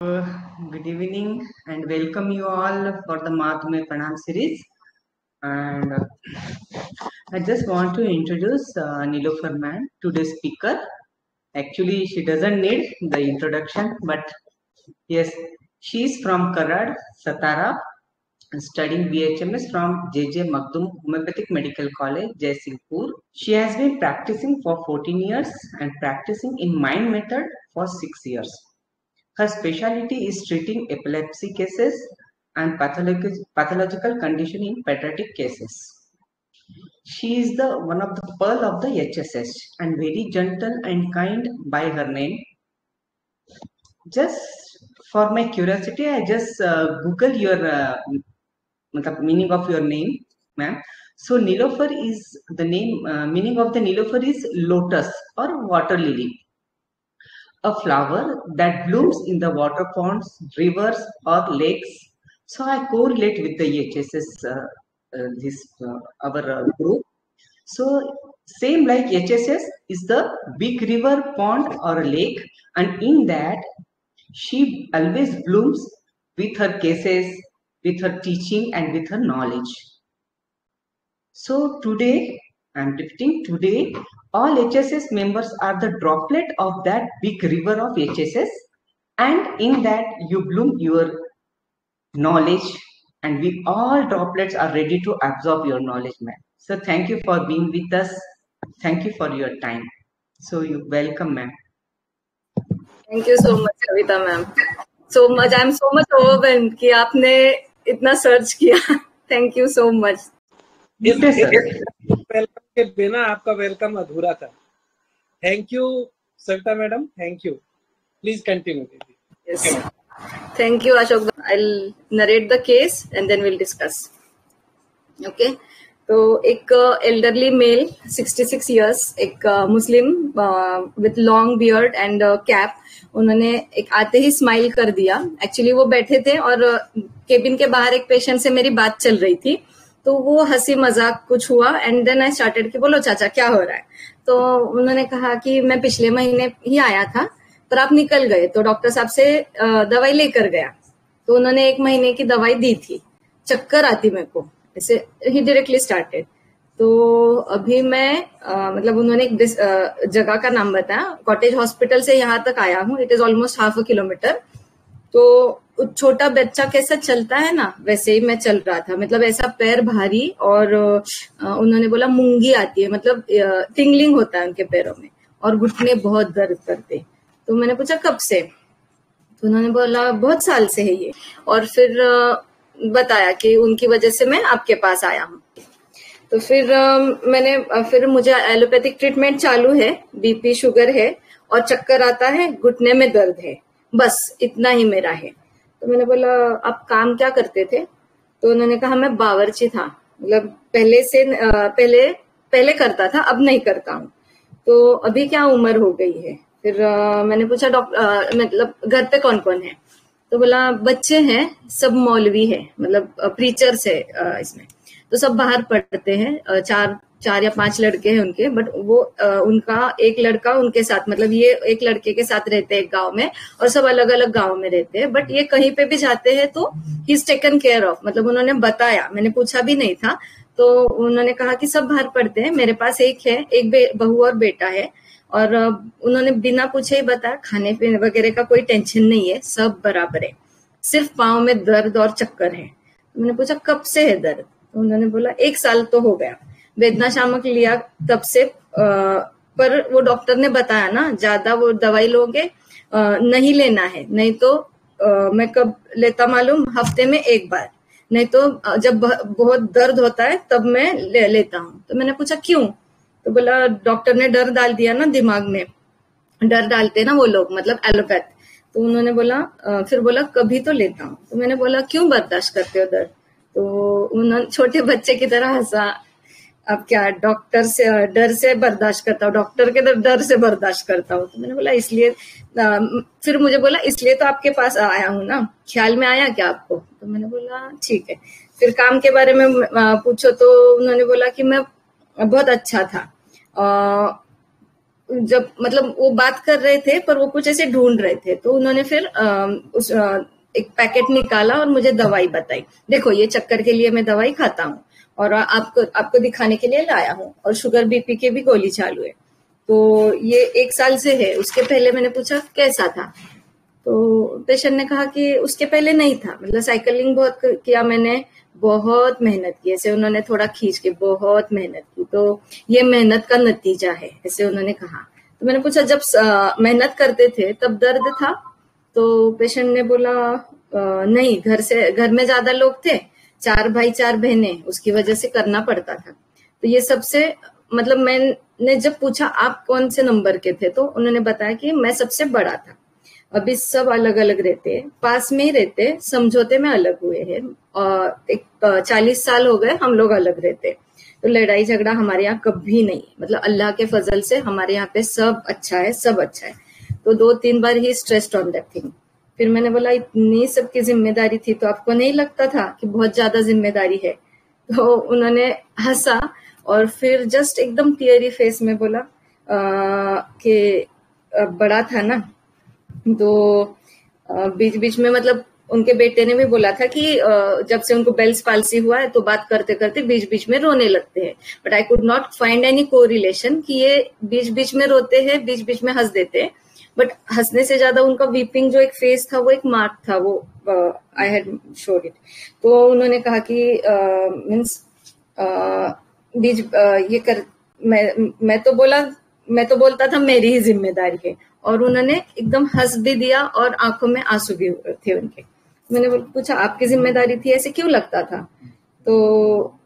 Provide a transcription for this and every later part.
So, good evening and welcome you all for the Madhume Pranam series. And I just want to introduce Nilofer ma'am, today's speaker. Actually, she doesn't need the introduction, but yes, she is from Karad, Satara, studying BHMS from JJ Magdum Homeopathic Medical College, Jaisinghpur. She has been practicing for 14 years and practicing in mind method for 6 years. Her specialty is treating epilepsy cases and pathological condition in pediatric cases. She is the one of the pearl of the HSS and very gentle and kind by her name. Just for my curiosity, I just Google your meaning of your name, ma'am. So Nilofer is the name. Meaning of the Nilofer is lotus or water lily, a flower that blooms in the water ponds, rivers, or lakes. So I correlate with the HSS, our group. So same like HSS is the big river, pond, or a lake, and in that she always blooms with her cases, with her teaching, and with her knowledge. So today, I'm repeating, today all HSS members are the droplet of that big river of HSS, and in that you bloom your knowledge, and we all droplets are ready to absorb your knowledge, ma'am. So thank you for being with us. Thank you for your time. So you welcome, ma'am. Thank you so much, Kavita ma'am. So much, I'm so much overwhelmed कि आपने इतना search किया. Thank you so much. Welcome के बिना आपका welcome अधूरा था. Thank you Savita madam, thank you. Please continue. Yes. Thank you, Ashok. I'll narrate the case and then we'll discuss. Okay. तो एक elderly male, 66 years, एक Muslim with long beard and cap, उन्होंने एक आते ही स्माइल कर दिया. एक्चुअली वो बैठे थे और केबिन के बाहर एक पेशेंट से मेरी बात चल रही थी, तो वो हंसी मजाक कुछ हुआ एंड देन आई स्टार्टेड कि बोलो चाचा क्या हो रहा है. तो उन्होंने कहा कि मैं पिछले महीने ही आया था पर आप निकल गए, तो डॉक्टर साहब से दवाई लेकर गया. तो उन्होंने 1 महीने की दवाई दी थी. चक्कर आती मेरे को, ऐसे ही डायरेक्टली स्टार्टेड. तो अभी मैं मतलब उन्होंने एक जगह का नाम बताया. कॉटेज हॉस्पिटल से यहाँ तक आया हूँ. It is almost 1/2 kilometre. तो छोटा बच्चा कैसा चलता है ना, वैसे ही मैं चल रहा था. मतलब ऐसा पैर भारी, और उन्होंने बोला मूंगी आती है, मतलब टिंगलिंग होता है उनके पैरों में, और घुटने बहुत दर्द करते. तो मैंने पूछा कब से, तो उन्होंने बोला बहुत साल से है ये. और फिर बताया कि उनकी वजह से मैं आपके पास आया हूँ. तो फिर मुझे एलोपैथिक ट्रीटमेंट चालू है. बीपी शुगर है और चक्कर आता है, घुटने में दर्द है, बस इतना ही मेरा है. तो मैंने बोला आप काम क्या करते थे. तो उन्होंने कहा मैं बावर्ची था, मतलब पहले करता था, अब नहीं करता हूँ. तो अभी क्या उम्र हो गई है. फिर मैंने पूछा डॉक्टर मतलब घर पे कौन कौन है. तो बोला बच्चे हैं, सब मौलवी है, मतलब प्रीचर्स है इसमें. तो सब बाहर पढ़ते हैं. 4 या 5 लड़के हैं उनके, बट वो उनका एक लड़का उनके साथ, मतलब ये एक लड़के के साथ रहते हैं एक गांव में, और सब अलग अलग गांव में रहते हैं. बट ये कहीं पे भी जाते हैं तो he is taken care of. मतलब उन्होंने बताया, मैंने पूछा भी नहीं था. तो उन्होंने कहा कि सब बाहर पढ़ते हैं, मेरे पास एक है, एक बहू और बेटा है. और उन्होंने बिना पूछे ही बताया खाने पीने वगैरह का कोई टेंशन नहीं है, सब बराबर है, सिर्फ पाँव में दर्द और चक्कर है. मैंने पूछा कब से है दर्द. तो उन्होंने बोला 1 साल तो हो गया, वेदना शामक लिया तब से. पर वो डॉक्टर ने बताया ना ज्यादा वो दवाई लोगे नहीं लेना है, नहीं तो मैं कब लेता मालूम, हफ्ते में 1 बार, नहीं तो जब बहुत दर्द होता है तब मैं लेता हूँ. तो मैंने पूछा क्यों. तो बोला डॉक्टर ने डर डाल दिया ना दिमाग में, डर डालते ना वो लोग, मतलब एलोपैथ. तो उन्होंने बोला फिर बोला कभी तो लेता हूँ. तो मैंने बोला क्यों बर्दाश्त करते हो दर्द. तो उन्होंने छोटे बच्चे की तरह हंसा. अब क्या डॉक्टर से डर से बर्दाश्त करता हूँ, डॉक्टर के डर से बर्दाश्त करता हूँ. तो मैंने बोला इसलिए, फिर मुझे बोला इसलिए तो आपके पास आया हूँ ना, ख्याल में आया क्या आपको. तो मैंने बोला ठीक है. फिर काम के बारे में पूछो. तो उन्होंने बोला कि मैं बहुत अच्छा था, जब मतलब वो बात कर रहे थे पर वो कुछ ऐसे ढूंढ रहे थे, तो उन्होंने फिर एक पैकेट निकाला और मुझे दवाई बताई, देखो ये चक्कर के लिए मैं दवाई खाता हूँ और आपको दिखाने के लिए लाया हूँ, और शुगर बीपी के भी गोली चालू है। तो ये 1 साल से है। उसके पहले मैंने पूछा कैसा था, तो पेशेंट ने कहा कि उसके पहले नहीं था, मतलब साइकिलिंग बहुत किया मैंने, बहुत मेहनत की, ऐसे उन्होंने थोड़ा खींच के बहुत मेहनत की, तो ये मेहनत का नतीजा है, ऐसे उन्होंने कहा। तो मैंने पूछा जब मेहनत करते थे तब दर्द था, तो पेशेंट ने बोला नहीं, घर में ज्यादा लोग थे, 4 भाई 4 बहनें, उसकी वजह से करना पड़ता था। तो ये सबसे मतलब मैंने जब पूछा आप कौन से नंबर के थे, तो उन्होंने बताया कि मैं सबसे बड़ा था। अभी सब अलग अलग रहते हैं, पास में ही रहते, समझौते में अलग हुए हैं, और 40 साल हो गए हम लोग अलग रहते, तो लड़ाई झगड़ा हमारे यहाँ कभी नहीं, मतलब अल्लाह के फजल से हमारे यहाँ पे सब अच्छा है, सब अच्छा है। तो 2-3 बार ही स्ट्रेस्ड ऑन दैट थिंग। फिर मैंने बोला इतनी सबकी जिम्मेदारी थी, तो आपको नहीं लगता था कि बहुत ज्यादा जिम्मेदारी है? तो उन्होंने हंसा और फिर जस्ट एकदम टियरी फेस में बोला कि बड़ा था ना, तो बीच बीच में मतलब उनके बेटे ने भी बोला था कि जब से उनको बेल्स पाल्सी हुआ है तो बात करते करते बीच बीच में रोने लगते हैं, but I could not find any correlation कि ये बीच बीच में रोते हैं, बीच बीच में हंस देते हैं, बट हंसने से ज्यादा उनका वीपिंग जो एक फेस था वो एक मार्क था, वो आई हैड शोड इट। तो उन्होंने कहा कि मीन्स बीच ये कर मैं तो बोलता था मेरी ही जिम्मेदारी है, और उन्होंने एकदम हंस भी दिया और आंखों में आंसू भी थे उनके। मैंने पूछा आपकी जिम्मेदारी थी, ऐसे क्यों लगता था? तो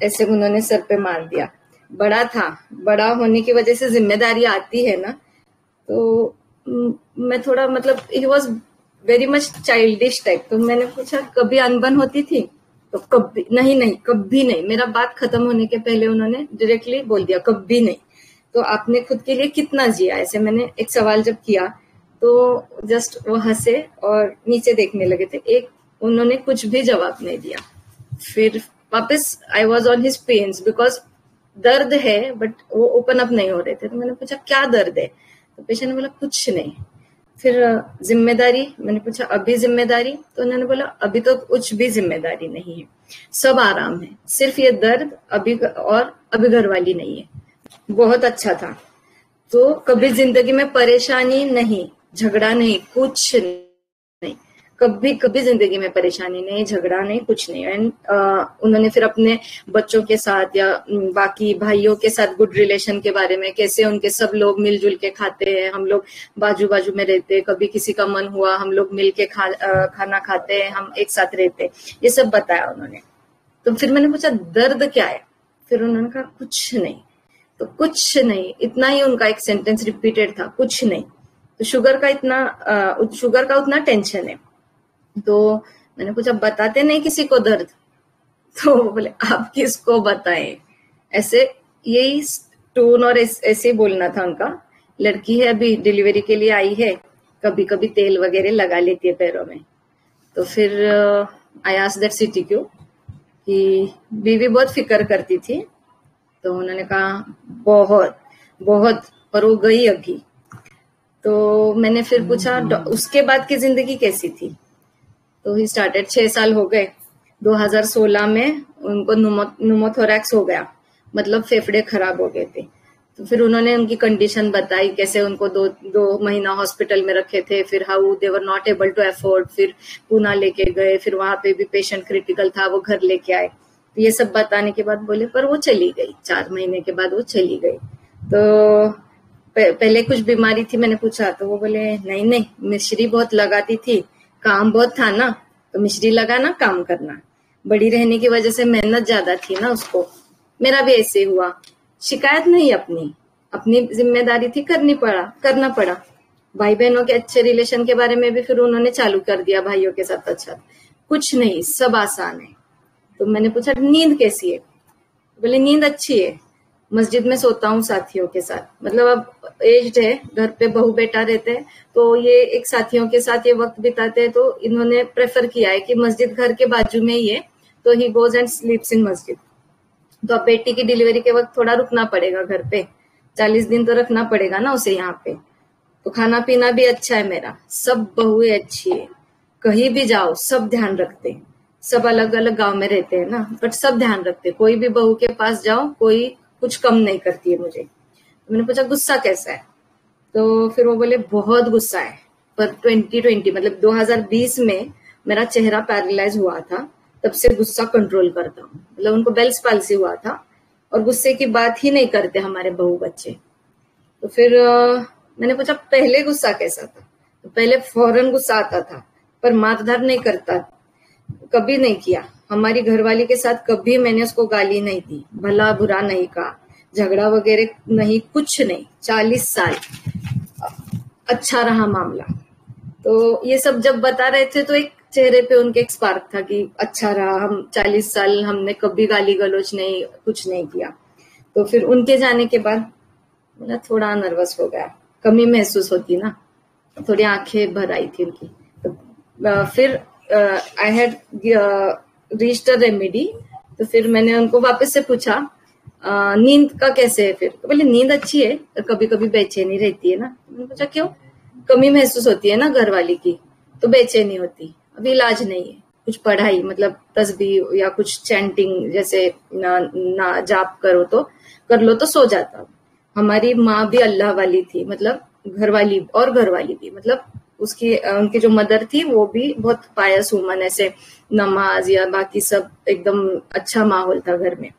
ऐसे उन्होंने सर पे मार दिया, बड़ा था, बड़ा होने की वजह से जिम्मेदारी आती है ना। तो मैं थोड़ा मतलब he was very much childish type. तो मैंने पूछा कभी अनबन होती थी? तो कभी नहीं, कभी नहीं। मेरा बात खत्म होने के पहले उन्होंने डायरेक्टली बोल दिया कभी नहीं। तो आपने खुद के लिए कितना जिया? ऐसे मैंने एक सवाल जब किया तो जस्ट वो हंसे और नीचे देखने लगे थे, उन्होंने कुछ भी जवाब नहीं दिया। फिर वापस I was on his pains because दर्द है, बट वो ओपन अप नहीं हो रहे थे। तो मैंने पूछा क्या दर्द है? तो पेशेंट ने बोला कुछ नहीं। फिर जिम्मेदारी, मैंने पूछा अभी जिम्मेदारी? तो उन्होंने बोला अभी तो कुछ भी जिम्मेदारी नहीं है, सब आराम है, सिर्फ ये दर्द अभी घर वाली नहीं है। बहुत अच्छा था। तो कभी जिंदगी में परेशानी नहीं, झगड़ा नहीं, कुछ नहीं, कभी जिंदगी में परेशानी नहीं, झगड़ा नहीं, कुछ नहीं। एंड उन्होंने फिर अपने बच्चों के साथ या बाकी भाइयों के साथ गुड रिलेशन के बारे में, कैसे उनके सब लोग मिलजुल के खाते हैं, हम लोग बाजू बाजू में रहते हैं, कभी किसी का मन हुआ हम लोग मिल के खाना खाते हैं, हम एक साथ रहते, ये सब बताया उन्होंने। तो फिर मैंने पूछा दर्द क्या है? फिर उन्होंने कहा कुछ नहीं। तो कुछ नहीं, इतना ही उनका एक सेंटेंस रिपीटेड था, कुछ नहीं। तो शुगर का उतना टेंशन है। तो मैंने पूछा बताते नहीं किसी को दर्द? तो बोले आप किसको बताएं? ऐसे यही टोन और ऐसे ही बोलना था उनका। लड़की है, अभी डिलीवरी के लिए आई है, कभी कभी तेल वगैरह लगा लेती है पैरों में। तो फिर आई आस्क्ड दैट सिटी क्यों, कि बीवी बहुत फिक्र करती थी। तो उन्होंने कहा बहुत बहुत, और वो गई अभी। तो मैंने फिर पूछा उसके बाद की जिंदगी कैसी थी? तो ही स्टार्टेड 6 साल हो गए। 2016 में उनको न्यूमोथोरैक्स हो गया, मतलब फेफड़े खराब हो गए थे। तो फिर उन्होंने उनकी कंडीशन बताई, कैसे उनको 2 महीना हॉस्पिटल में रखे थे, फिर how they were not able to afford, फिर पूना लेके गए, फिर वहां पे भी पेशेंट क्रिटिकल था, वो घर लेके आए। तो ये सब बताने के बाद बोले पर वो चली गई, 4 महीने के बाद वो चली गई। तो पहले कुछ बीमारी थी? मैंने पूछा तो वो बोले नहीं, मिश्री बहुत लगाती थी, काम बहुत था ना, तो मिश्री लगाना, काम करना। बड़ी रहने की वजह से मेहनत ज्यादा थी ना उसको। मेरा भी ऐसे हुआ, शिकायत नहीं, अपनी जिम्मेदारी थी, करना पड़ा। भाई बहनों के अच्छे रिलेशन के बारे में भी फिर उन्होंने चालू कर दिया, भाइयों के साथ अच्छा। कुछ नहीं, सब आसान है। तो मैंने पूछा नींद कैसी है? बोले नींद अच्छी है, मस्जिद में सोता हूँ साथियों के साथ। मतलब अब एज्ड है, घर पे बहू बेटा रहते हैं, तो ये एक साथियों के साथ ये वक्त बिताते हैं, तो इन्होंने प्रेफर किया है कि मस्जिद घर के बाजू में ही है, तो ही गोज एंड स्लीप्स इन मस्जिद। तो अब बेटी की डिलीवरी के वक्त थोड़ा रुकना पड़ेगा घर पे, 40 दिन तो रखना पड़ेगा ना उसे यहाँ पे। तो खाना पीना भी अच्छा है मेरा, सब बहुएं अच्छी है, कहीं भी जाओ सब ध्यान रखते हैं। सब अलग अलग गांव में रहते हैं ना, बट सब ध्यान रखते हैं। कोई भी बहू के पास जाओ, कोई कुछ कम नहीं करती है मुझे। तो मैंने पूछा गुस्सा कैसा है, तो फिर वो बोले बहुत गुस्सा है, पर 2020 मतलब 2020 में मेरा चेहरा पैरालाइज हुआ था, तब से गुस्सा कंट्रोल करता हूँ। मतलब उनको बेल्स पाल्सी हुआ था और गुस्से की बात ही नहीं करते हमारे बहू बच्चे। तो फिर मैंने पूछा पहले गुस्सा कैसा था, तो पहले फौरन गुस्सा आता था, पर मारधार नहीं करता, कभी नहीं किया। हमारी घरवाली के साथ कभी मैंने उसको गाली नहीं दी, भला बुरा नहीं कहा, झगड़ा वगैरह नहीं, कुछ नहीं। 40 साल अच्छा रहा मामला। तो ये सब जब बता रहे थे तो एक चेहरे पे उनके एक स्पार्क था कि अच्छा रहा, हम 40 साल हमने कभी गाली गलौज नहीं, कुछ नहीं किया। तो फिर उनके जाने के बाद मतलब थोड़ा नर्वस हो गया, कमी महसूस होती ना, थोड़ी आंखें भर आई थी उनकी। तो फिर I had reached a remedy. तो फिर मैंने उनको वापस से पूछा नींद का कैसे है। फिर तो बोले नींद अच्छी है, कभी कभी बेचैनी रहती है ना। मैंने पूछा क्यों, कमी महसूस होती है ना घर वाली की, तो बेचैनी होती, अभी इलाज नहीं है। कुछ पढ़ाई मतलब तस्बीह या कुछ चैंटिंग जैसे ना जाप करो तो कर लो तो सो जाता। हमारी माँ भी अल्लाह वाली थी, मतलब घरवाली और घरवाली भी, मतलब उसकी उनकी जो मदर थी वो भी बहुत पायस वुमन, ऐसे नमाज या बाकी सब एकदम अच्छा माहौल था घर में।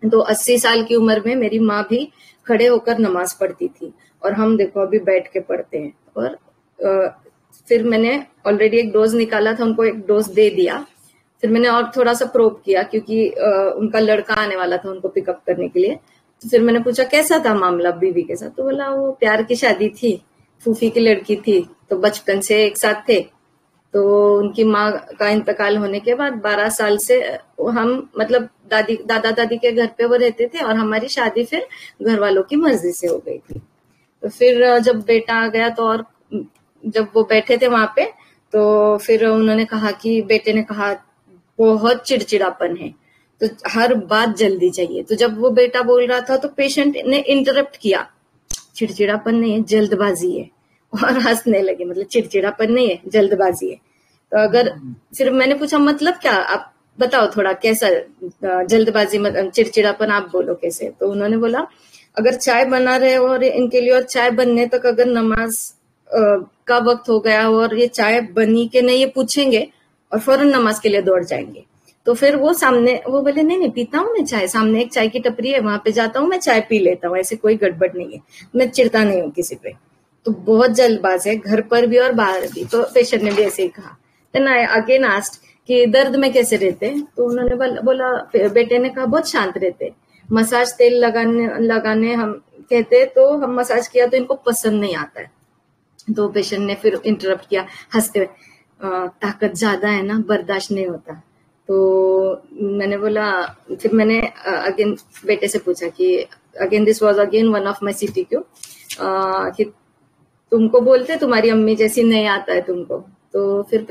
तो 80 साल की उम्र में मेरी माँ भी खड़े होकर नमाज पढ़ती थी, और हम देखो अभी बैठ के पढ़ते हैं। और फिर मैंने ऑलरेडी एक डोज निकाला था, उनको एक डोज दे दिया। फिर मैंने और थोड़ा सा प्रोब किया क्योंकि उनका लड़का आने वाला था उनको पिकअप करने के लिए। तो फिर मैंने पूछा कैसा था मामला बीवी के साथ, तो बोला वो प्यार की शादी थी, फूफी की लड़की थी, तो बचपन से एक साथ थे। तो उनकी माँ का इंतकाल होने के बाद 12 साल से हम मतलब दादा दादी के घर पे वो रहते थे, और हमारी शादी फिर घर वालों की मर्जी से हो गई थी। तो फिर जब बेटा आ गया तो, और जब वो बैठे थे वहां पे, तो फिर उन्होंने कहा कि बेटे ने कहा बहुत चिड़चिड़ापन है, तो हर बात जल्दी चाहिए। तो जब वो बेटा बोल रहा था तो पेशेंट ने इंटरप्ट किया, चिड़चिड़ापन नहीं है जल्दबाजी है, और हंसने लगे। मतलब चिड़चिड़ापन नहीं है जल्दबाजी है। तो अगर फिर मैंने पूछा मतलब क्या, आप बताओ थोड़ा कैसा जल्दबाजी, मतलब चिड़चिड़ापन आप बोलो कैसे। तो उन्होंने बोला अगर चाय बना रहे हो और इनके लिए, और चाय बनने तक अगर नमाज का वक्त हो गया हो और ये चाय बनी के नहीं ये पूछेंगे और फौरन नमाज के लिए दौड़ जाएंगे, तो फिर वो सामने वो बोले नहीं पीता हूँ मैं चाय, सामने एक चाय की टपरी है वहां पे जाता हूँ मैं चाय पी लेता हूँ, ऐसे कोई गड़बड़ नहीं है, मैं चिढ़ता नहीं हूँ किसी पे। तो बहुत जल्दबाज है घर पर भी और बाहर भी। तो पेशेंट ने भी ऐसे ही कहा। देन आई अगेन आस्क्ड कि दर्द में कैसे रहते, तो उन्होंने बोला बेटे ने कहा बहुत शांत रहते, मसाज तेल लगाने हम कहते तो हम मसाज किया तो इनको पसंद नहीं आता है। तो पेशेंट ने फिर इंटरप्ट किया हंसते हुए, ताकत ज्यादा है ना, बर्दाश्त नहीं होता। तो मैंने बोला, फिर मैंने अगेन बेटे से पूछा कि again this was again one of my CTQ कि तुमको बोलते तुम्हारी अम्मी जैसी नहीं आता है तुमको। तो फिर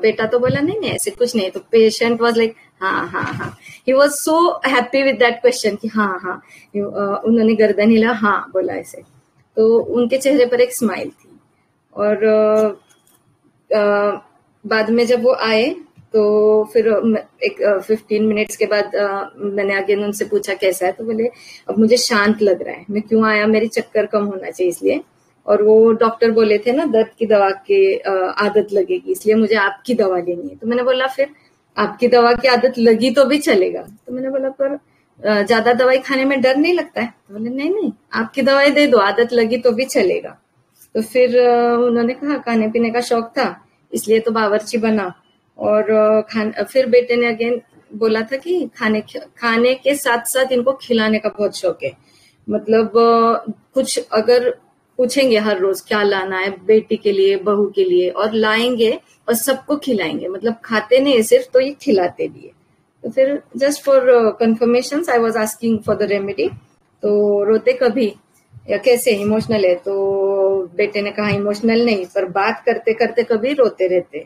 बेटा तो बोला नहीं ऐसे कुछ नहीं। तो पेशेंट वाज लाइक हाँ, he was so happy with that question कि हाँ। उन्होंने गर्दन हिला, हाँ बोला ऐसे। तो उनके चेहरे पर एक स्माइल थी। और बाद में जब वो आए तो फिर एक 15 मिनट्स के बाद मैंने अगेन उनसे पूछा कैसा है, तो बोले अब मुझे शांत लग रहा है, मैं क्यों आया, मेरी चक्कर कम होना चाहिए इसलिए, और वो डॉक्टर बोले थे ना दर्द की दवा की आदत लगेगी इसलिए मुझे आपकी दवा लेनी है। तो मैंने बोला फिर आपकी दवा की आदत लगी तो भी चलेगा। तो मैंने बोला पर ज्यादा दवाई खाने में डर नहीं लगता है? तो बोले नहीं आपकी दवाई दे दो, आदत लगी तो भी चलेगा। तो फिर उन्होंने कहा खाने पीने का शौक था इसलिए तो बावर्ची बना। और फिर बेटे ने अगेन बोला था कि खाने के साथ साथ इनको खिलाने का बहुत शौक है। मतलब कुछ अगर पूछेंगे हर रोज क्या लाना है बेटी के लिए बहू के लिए, और लाएंगे और सबको खिलाएंगे, मतलब खाते नहीं सिर्फ, तो ये खिलाते भी है। तो फिर just for confirmation I was asking for the remedy. तो रोते कभी या कैसे, इमोशनल है? तो बेटे ने कहा इमोशनल नहीं, पर बात करते करते कभी रोते रहते।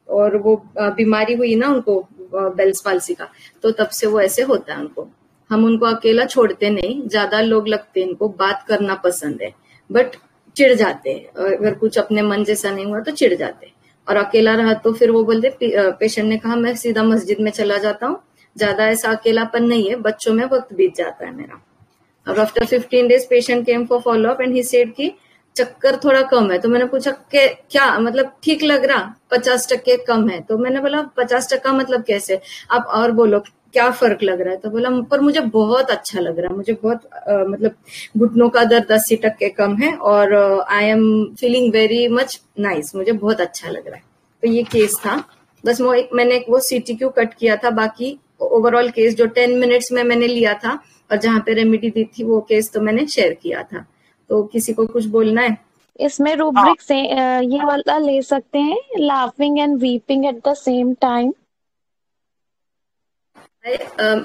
और वो बीमारी हुई ना उनको बेल्स पाल्सी का, तो तब से वो ऐसे होता है उनको। हम उनको अकेला छोड़ते नहीं, ज्यादा लोग लगते हैं, इनको बात करना पसंद है, बट चिढ़ जाते हैं, अगर कुछ अपने मन जैसा नहीं हुआ तो चिढ़ जाते हैं। और अकेला रहा तो फिर वो बोलते, पेशेंट ने कहा मैं सीधा मस्जिद में चला जाता हूँ, ज्यादा ऐसा अकेलापन नहीं है, बच्चों में वक्त बीत जाता है मेरा। अब after 15 days patient came for follow up and he said कि चक्कर थोड़ा कम है। तो मैंने पूछा क्या मतलब ठीक लग रहा, 50% कम है। तो मैंने बोला 50% मतलब कैसे, आप और बोलो क्या फर्क लग रहा है। तो बोला पर मुझे बहुत अच्छा लग रहा है, मुझे बहुत मतलब घुटनों का दर्द 80% कम है और I am feeling very much nice, मुझे बहुत अच्छा लग रहा है। तो ये केस था, बस मैंने वो CTQ कट किया था, बाकी ओवरऑल केस जो 10 मिनट्स में मैंने लिया था और जहां पे रेमेडी दी थी वो केस तो मैंने शेयर किया था। तो किसी को कुछ बोलना है? इसमें रूब्रिक से ये वाला ले सकते हैं, laughing and weeping at the same time.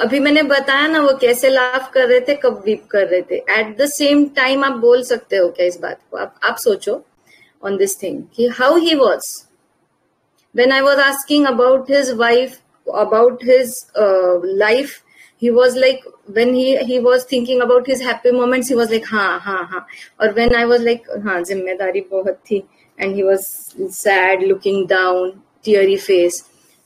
अभी मैंने बताया ना वो कैसे लाफ कर रहे थे, कब वीप कर रहे थे। एट द सेम टाइम आप बोल सकते हो क्या इस बात को? आप सोचो ऑन दिस थिंग कि how he was when I was asking about his wife, about his life, he was like when he was thinking about his happy moments, he was like हाँ, और when I was like हाँ जिम्मेदारी बहुत थी, and he was sad looking down, teary face.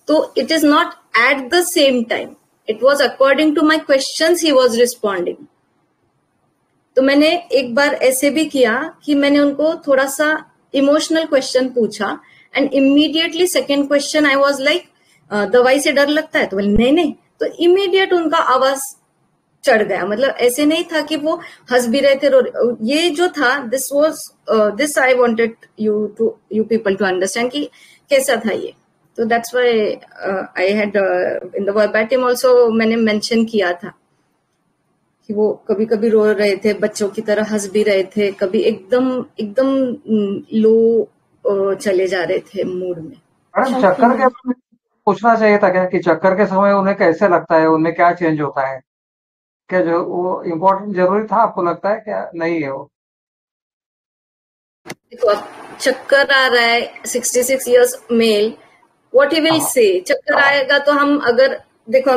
तो it is not at the same time, it was according to my questions he was responding. तो मैंने एक बार ऐसे भी किया कि मैंने उनको थोड़ा सा इमोशनल क्वेश्चन पूछा and immediately second question I was like दवाई से डर लगता है? तो बोले नहीं, तो इमीडिएट उनका आवाज चढ़ गया। मतलब ऐसे नहीं था कि वो हंस भी रहे थे, ये जो था this I wanted you people to understand कि कैसा था ये। तो that's why I had in the verbatim also मैंने मेंशन किया था कि वो कभी कभी रो रहे थे, बच्चों की तरह हंस भी रहे थे, कभी एकदम लो चले जा रहे थे मूड में। मैडम चक्कर के पूछना चाहिए था क्या कि चक्कर के समय उन्हें कैसे लगता है, उनमें क्या चेंज होता है क्या? जो वो इम्पोर्टेंट जरूरी था आपको लगता है क्या नहीं है वो? देखो अब चक्कर आ रहा है, 66 years male, what he will say, चक्कर आएगा तो हम अगर देखो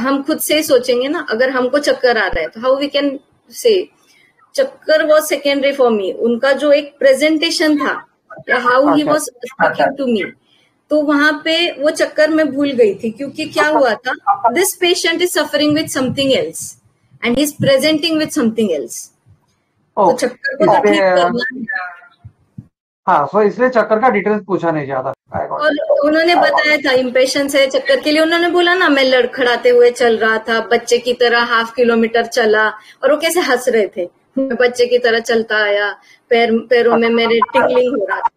हम खुद से ही सोचेंगे ना, अगर हमको चक्कर आ रहा है तो हाउ वी कैन से चक्कर वाज सेकेंडरी फॉर मी। उनका जो एक प्रेजेंटेशन था, how he was speaking to me, तो वहां पे वो चक्कर में भूल गई थी। क्योंकि क्या हुआ था, this patient is suffering with something else and he is presenting with something else. तो चक्कर को तो ठीक करना है। हाँ, सो इसलिए चक्कर का डिटेल्स पूछा नहीं ज्यादा। और उन्होंने बताया था इम्पेशंस है चक्कर के लिए, उन्होंने बोला ना मैं लड़खड़ाते हुए चल रहा था, बच्चे की तरह 1/2 किलोमीटर चला, और वो कैसे हंस रहे थे, बच्चे की तरह चलता आया, पैरों में मेरे टिकलिंग हो रहा था।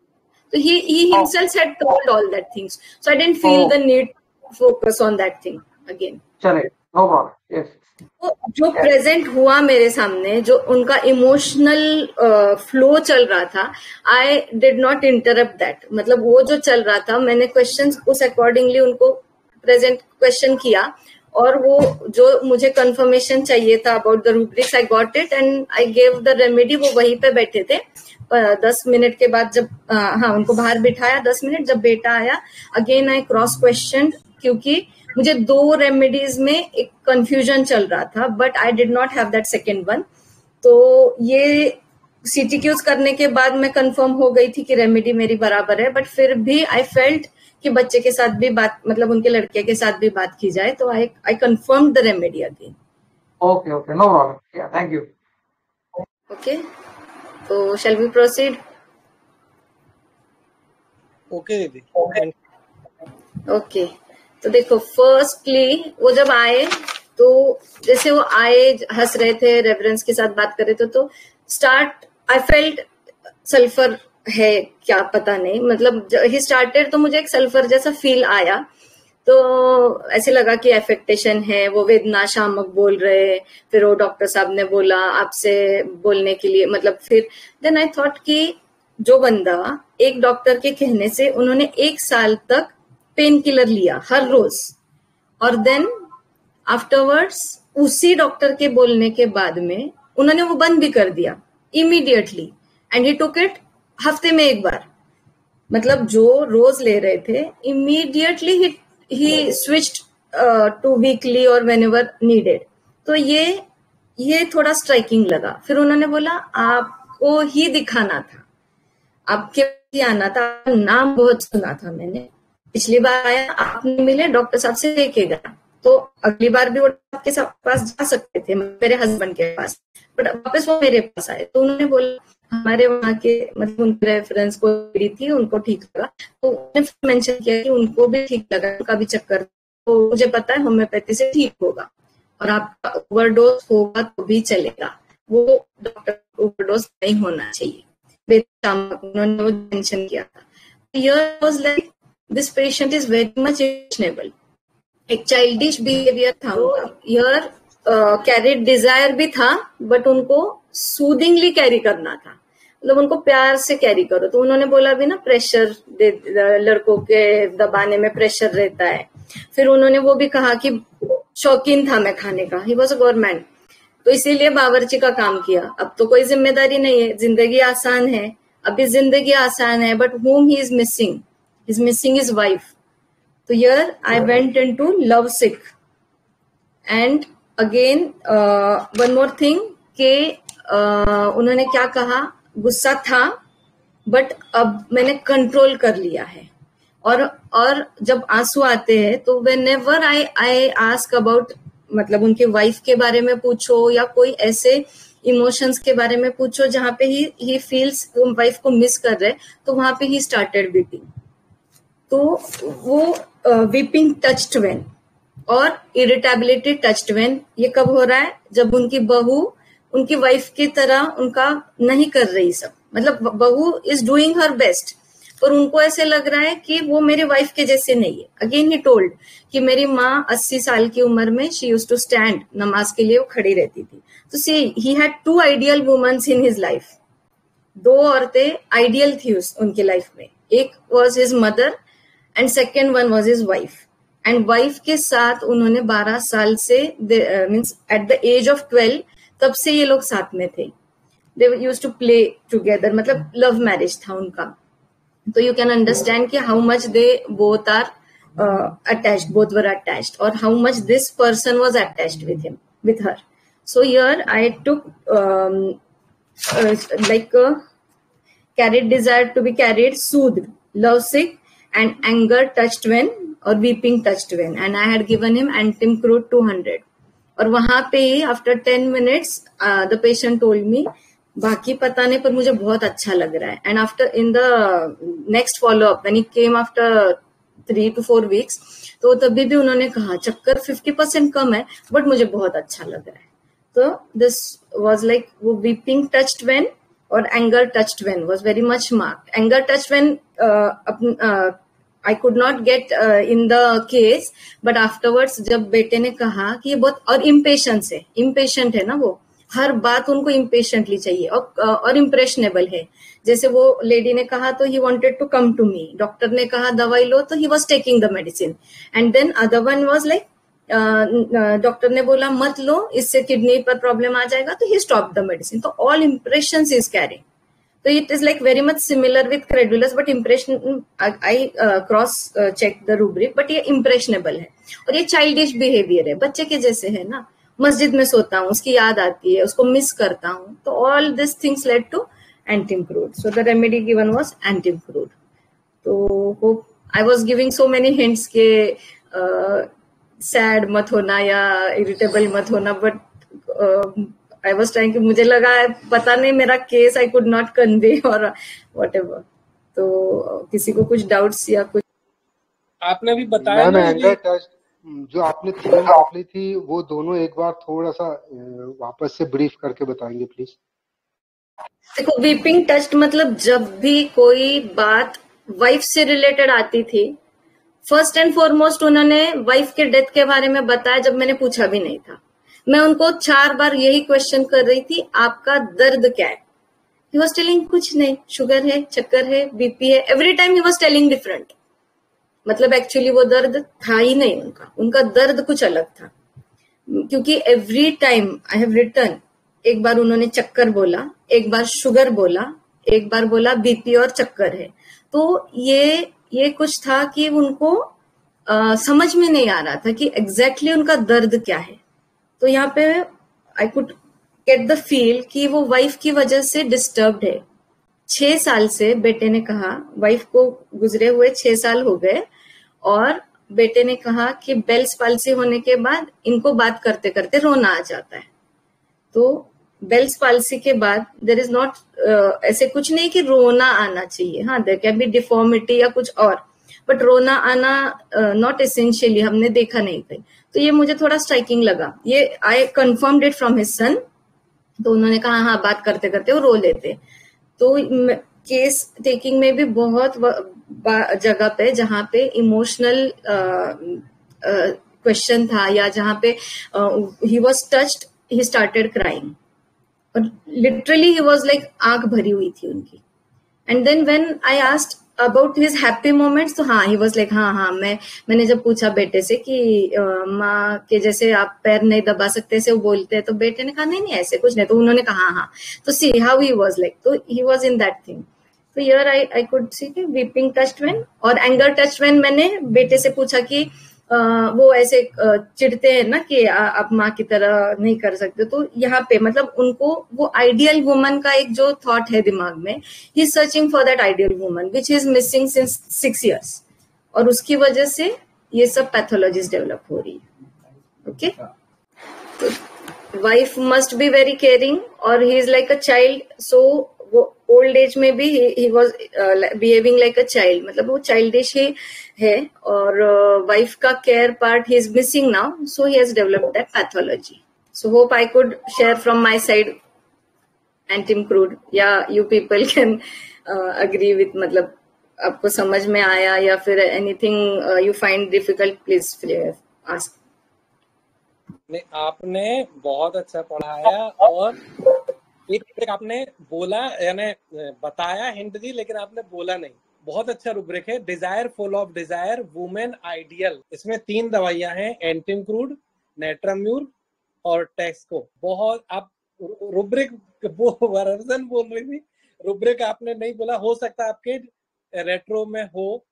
So he himself had told all that things. So I didn't feel the need to focus on that thing again. चले, no problem. Yes. तो जो प्रेजेंट हुआ मेरे सामने, जो उनका इमोशनल फ्लो चल रहा था, I did not interrupt that. मतलब वो जो चल रहा था, मैंने क्वेश्चंस उस अकॉर्डिंगली उनको प्रेजेंट क्वेश्चन किया, और वो जो मुझे कंफर्मेशन चाहिए था about the rubrics, I got it and I gave the remedy. वो वहीं पे बैठे थे। 10 मिनट के बाद जब उनको बाहर बिठाया, 10 मिनट, जब बेटा आया अगेन आई क्रॉस क्वेश्चन, क्योंकि मुझे 2 रेमेडीज में एक कंफ्यूजन चल रहा था, but I did not have that second one. तो ये CTQs करने के बाद मैं कंफर्म हो गई थी कि रेमेडी मेरी बराबर है, बट फिर भी आई फेल्ट कि बच्चे के साथ भी बात, मतलब उनके लड़के के साथ भी बात की जाए, तो I confirm the remedy again. Okay, no problem, thank you. Okay, तो शैल वी प्रोसीड? ओके दीदी। ओके, तो देखो फर्स्टली वो जब आए, तो जैसे वो आए, हंस रहे थे, रेफरेंस के साथ बात कर रहे थे, तो स्टार्ट आई फेल्ट सल्फर है क्या पता नहीं, मतलब ही स्टार्टेड तो मुझे एक सल्फर जैसा फील आया, तो ऐसे लगा कि एफेक्टेशन है। वो वेदना शामक बोल रहे, फिर वो डॉक्टर साहब ने बोला आपसे बोलने के लिए, मतलब फिर देन आई थॉट कि जो बंदा एक डॉक्टर के कहने से उन्होंने 1 साल तक पेन किलर लिया हर रोज, और देन आफ्टरवर्ड्स उसी डॉक्टर के बोलने के बाद में उन्होंने वो बंद भी कर दिया immediately, and he took it हफ्ते में 1 बार। मतलब जो रोज ले रहे थे, immediately he switched to weekly or whenever needed. तो ये थोड़ा स्ट्राइकिंग लगा। फिर उन्होंने बोला आपको ही दिखाना था, आपके ही आना था, नाम बहुत सुना था मैंने, पिछली बार आया आप नहीं मिले, डॉक्टर साहब से लेके गया, तो अगली बार भी वो आपके पास जा सकते थे, मेरे हस्बैंड के पास, बट वापस वो मेरे पास आए। तो उन्होंने बोला हमारे वहाँ के मतलब उनके रेफरेंस को थी, उनको ठीक लगा, तो उन्होंने मेंशन किया कि उनको भी ठीक लगा, उनका भी चक्कर, तो मुझे पता है होम्योपैथी से ठीक होगा और आपका ओवरडोज होगा तो भी चलेगा, वो डॉक्टर ओवरडोज नहीं होना चाहिए, उन्होंने वो मेंशन किया था। Here was like this patient is very much impressionable, एक चाइल्डिश बिहेवियर था उनका, यार कैरिड डिजायर भी था, बट उनको सूदिंगली कैरी करना था, मतलब उनको प्यार से कैरी करो। तो उन्होंने बोला भी ना प्रेशर लड़कों के दबाने में प्रेशर रहता है। फिर उन्होंने वो भी कहा कि शौकीन था मैं खाने का, ही वॉज अ गवर्नमेंट, तो इसीलिए बावर्ची का काम किया। अब तो कोई जिम्मेदारी नहीं है, जिंदगी आसान है, अभी जिंदगी आसान है, but whom he is missing his wife. So here I went into love sick. And again one more thing कि उन्होंने क्या कहा, गुस्सा था बट अब मैंने कंट्रोल कर लिया है, और जब आंसू आते हैं तो whenever I ask about, मतलब उनके वाइफ के बारे में पूछो या कोई ऐसे इमोशंस के बारे में पूछो जहां पे ही फील्स वाइफ को मिस कर रहे, तो वहां पे ही स्टार्टेड वीपिंग। तो वो वीपिंग टच्ड व्हेन और इरिटेबिलिटी टच्ड व्हेन, ये कब हो रहा है, जब उनकी बहू उनकी वाइफ की तरह उनका नहीं कर रही सब, मतलब बहू इज डूइंग हर बेस्ट, पर उनको ऐसे लग रहा है कि वो मेरी वाइफ के जैसे नहीं है। अगेन ही टोल्ड कि मेरी माँ 80 साल की उम्र में शी यूज्ड टू स्टैंड, नमाज के लिए वो खड़ी रहती थी। तो see he had 2 ideal womens in his life, 2 औरतें आइडियल थी उनकी लाइफ में, एक was his mother and second one was his wife. And wife के साथ उन्होंने 12 साल से means at the age of 12 तब से ये लोग साथ में थे, they used to play together, मतलब लव मैरिज था उनका। तो you can understand कि how much they both are attached, both were attached, or how much this person was attached with her. So here I took carried desire to be carried, soothed, love sick, and anger touched when, or weeping touched when, and I had given him Antim Crude 200. और वहां पे ही after 10 minutes the patient told me बाकी पता नहीं पर मुझे बहुत अच्छा लग रहा है। And after in the next follow up when he came after 3 to 4 weeks, तो तभी भी उन्होंने कहा चक्कर 50% कम है बट मुझे बहुत अच्छा लग रहा है। तो दिस वाज लाइक वो वीपिंग टच्ड व्हेन और anger touched when was very much marked. Anger touched when I could not get in the case, but afterwards जब बेटे ने कहा कि ये बहुत, और इम्पेशेंट है ना, वो हर बात उनको इम्पेशेंटली चाहिए और इम्प्रेशनेबल है। जैसे वो लेडी ने कहा तो he wanted to come to me, doctor ने कहा दवाई लो तो he was taking the medicine, and then other one was like doctor ने बोला मत लो इससे किडनी पर प्रॉब्लम आ जाएगा तो ही स्टॉप द मेडिसिन। तो ऑल इम्प्रेशंस इज कैरिंग, तो it is like very much similar with credulous, but impression I cross check the rubric, but ये इम्प्रेशनेबल है और ये चाइल्डिश बिहेवियर है, बच्चे के जैसे है ना। मस्जिद में सोता हूँ, उसकी याद आती है, उसको मिस करता हूँ, तो all this things led to Antim Crude. So the remedy given was Antim Crude. तो hope I was giving so many hints के sad मत होना या irritable मत होना, but I was trying कि मुझे लगा पता नहीं मेरा case I could not convey or whatever. तो किसी को कुछ doubts या कुछ आपने भी बताया ना एंगर टेस्ट जो आपने थी थी वो दोनों एक बार थोड़ा सा वापस से ब्रीफ करके बताएंगे प्लीज। देखो वीपिंग टच्ड मतलब जब भी कोई बात वाइफ से रिलेटेड आती थी, फर्स्ट एंड फॉरमोस्ट उन्होंने वाइफ के डेथ के बारे में बताया जब मैंने पूछा भी नहीं था। मैं उनको 4 बार यही क्वेश्चन कर रही थी, आपका दर्द क्या है? ही वॉज टेलिंग कुछ नहीं, शुगर है, चक्कर है, बीपी है। Every time he was telling different, मतलब एक्चुअली वो दर्द था ही नहीं उनका दर्द कुछ अलग था। क्योंकि every time I have return, एक बार उन्होंने चक्कर बोला, एक बार शुगर बोला, एक बार बोला बीपी और चक्कर है। तो ये कुछ था कि उनको समझ में नहीं आ रहा था कि एग्जैक्टली उनका दर्द क्या है। तो यहाँ पे I could get the feel कि वो वाइफ की वजह से डिस्टर्ब्ड है। 6 साल से बेटे ने कहा, वाइफ को गुजरे हुए 6 साल हो गए, और बेटे ने कहा कि बेल्स पाल्सी होने के बाद इनको बात करते करते रोना आ जाता है। तो बेल्स पाल्सी के बाद देयर इज नॉट, ऐसे कुछ नहीं कि रोना आना चाहिए, हाँ देयर कैन बी डिफॉर्मिटी या कुछ और, बट रोना आना नॉट एसेंशियली हमने देखा नहीं कहीं। तो ये मुझे थोड़ा स्ट्राइकिंग लगा, ये I confirmed it from his son. तो उन्होंने कहा हाँ बात करते करते वो रो लेते। तो केस टेकिंग में भी बहुत जगह पे जहां पे इमोशनल क्वेश्चन था, या जहां पे he was touched, he started crying, और लिटरली ही वाज लाइक आंख भरी हुई थी उनकी। And then when I asked about his happy moments, तो हाँ ही वाज लाइक हाँ मैंने जब पूछा बेटे से कि माँ के जैसे आप पैर नहीं दबा सकते ऐसे वो बोलते हैं, तो बेटे ने कहा नहीं ऐसे कुछ नहीं। तो उन्होंने कहा हाँ, तो see how he was like, तो he was in that thing. तो हियर आई कुड सी कि वीपिंग टच्ड व्हेन और एंगर टच्ड व्हेन। मैंने बेटे से पूछा कि वो ऐसे चिढ़ते हैं ना कि आप माँ की तरह नहीं कर सकते, तो यहाँ पे मतलब उनको वो आइडियल वुमन का एक जो थॉट है दिमाग में, he searching for that ideal woman which is missing since 6 years, और उसकी वजह से ये सब पैथोलॉजीज डेवलप हो रही है। ओके, तो wife must be very caring, और he is like a child, so वो ओल्ड एज में भी he was behaving like a child, मतलब वो चाइल्डिश ही है, और वाइफ का care part he is missing now, so he has developed that pathology. So hope I could share from my side एंटिम क्रूड, या you people can agree with, मतलब आपको समझ में आया, या फिर anything you find difficult, please ask. नहीं, आपने बहुत अच्छा पढ़ाया, और एक आपने बोला, यानी बताया, हिंट दी, लेकिन आपने बोला नहीं। बहुत अच्छा रुब्रिक है, desire, full of desire, women ideal. इसमें 3 दवाइयां हैं, एंटिम क्रूड, नेट्राम्यूर और टेक्सको। बहुत आप रुब्रिक वो वर्जन बोल रही थी, रुब्रिक आपने नहीं बोला, हो सकता आपके रेट्रो में हो।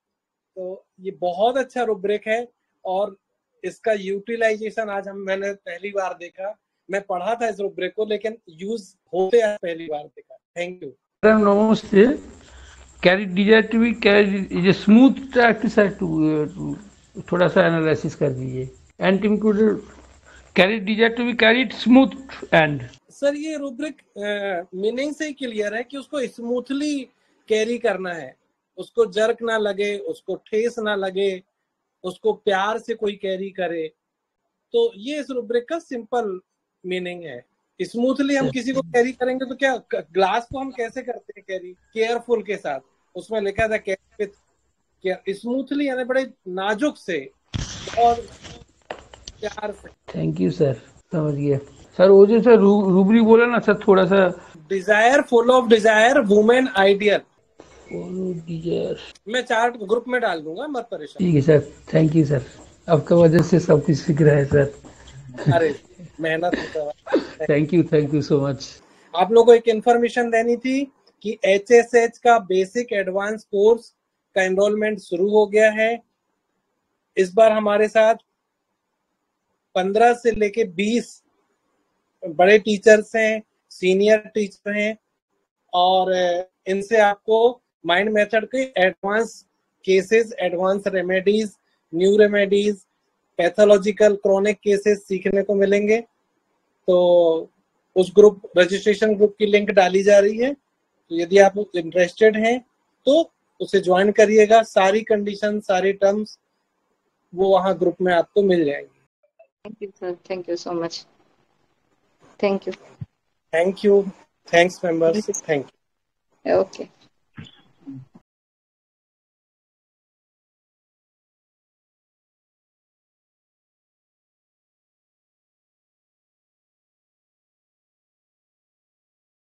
तो ये बहुत अच्छा रुब्रिक है, और इसका यूटिलाइजेशन आज मैंने पहली बार देखा। मैं पढ़ा था इस रुब्रिक को, लेकिन यूज होते हैं पहली बार देखा। Thank you. नमस्ते। Carry desire to be carry smooth practice है, टू थोड़ा सा एनालिसिस कर दीजिए। And included carry desire to be carried smooth and. Sir ये रुब्रिक मीनिंग से ही क्लियर है कि उसको स्मूथली कैरी करना है, उसको जर्क ना लगे, उसको ठेस ना लगे, उसको प्यार से कोई कैरी करे। तो ये इस रुब्रिक का सिंपल मीनिंग है। स्मूथली हम किसी को कैरी करेंगे तो क्या, ग्लास को हम कैसे करते हैं कैरी? केयरफुल के साथ। उसमें लिखा था कैरी विथ स्मूथली, यानी बड़े नाजुक से और प्यार से। थैंक यू सर, समझ गया सर। वो जो सर रूबरी बोला ना सर, थोड़ा सा desire, full of desire, women ideal. मैं चार्ट ग्रुप में डाल दूंगा, मत परेशान। ठीक है सर, थैंक यू सर, आपका वजह से सब कुछ सीख रहा है सर। अरे मेहनत होता है। Thank you so much. आप लोगों को एक इन्फॉर्मेशन देनी थी कि HSH का बेसिक एडवांस कोर्स का एनरोलमेंट शुरू हो गया है। इस बार हमारे साथ 15 से लेके 20 बड़े टीचर्स हैं, सीनियर टीचर हैं, और इनसे आपको माइंड मेथड के advance cases, advance remedies, new remedies, pathological chronic cases सीखने को मिलेंगे। तो उस ग्रुप, रजिस्ट्रेशन ग्रुप की लिंक डाली जा रही है, तो यदि आप इंटरेस्टेड हैं तो उसे ज्वाइन करिएगा। सारी कंडीशन, सारे टर्म्स वो वहाँ ग्रुप में आपको मिल जाएंगे। Thank you sir, thank you so much, thank you. Thank you, thanks members, thank you. Okay.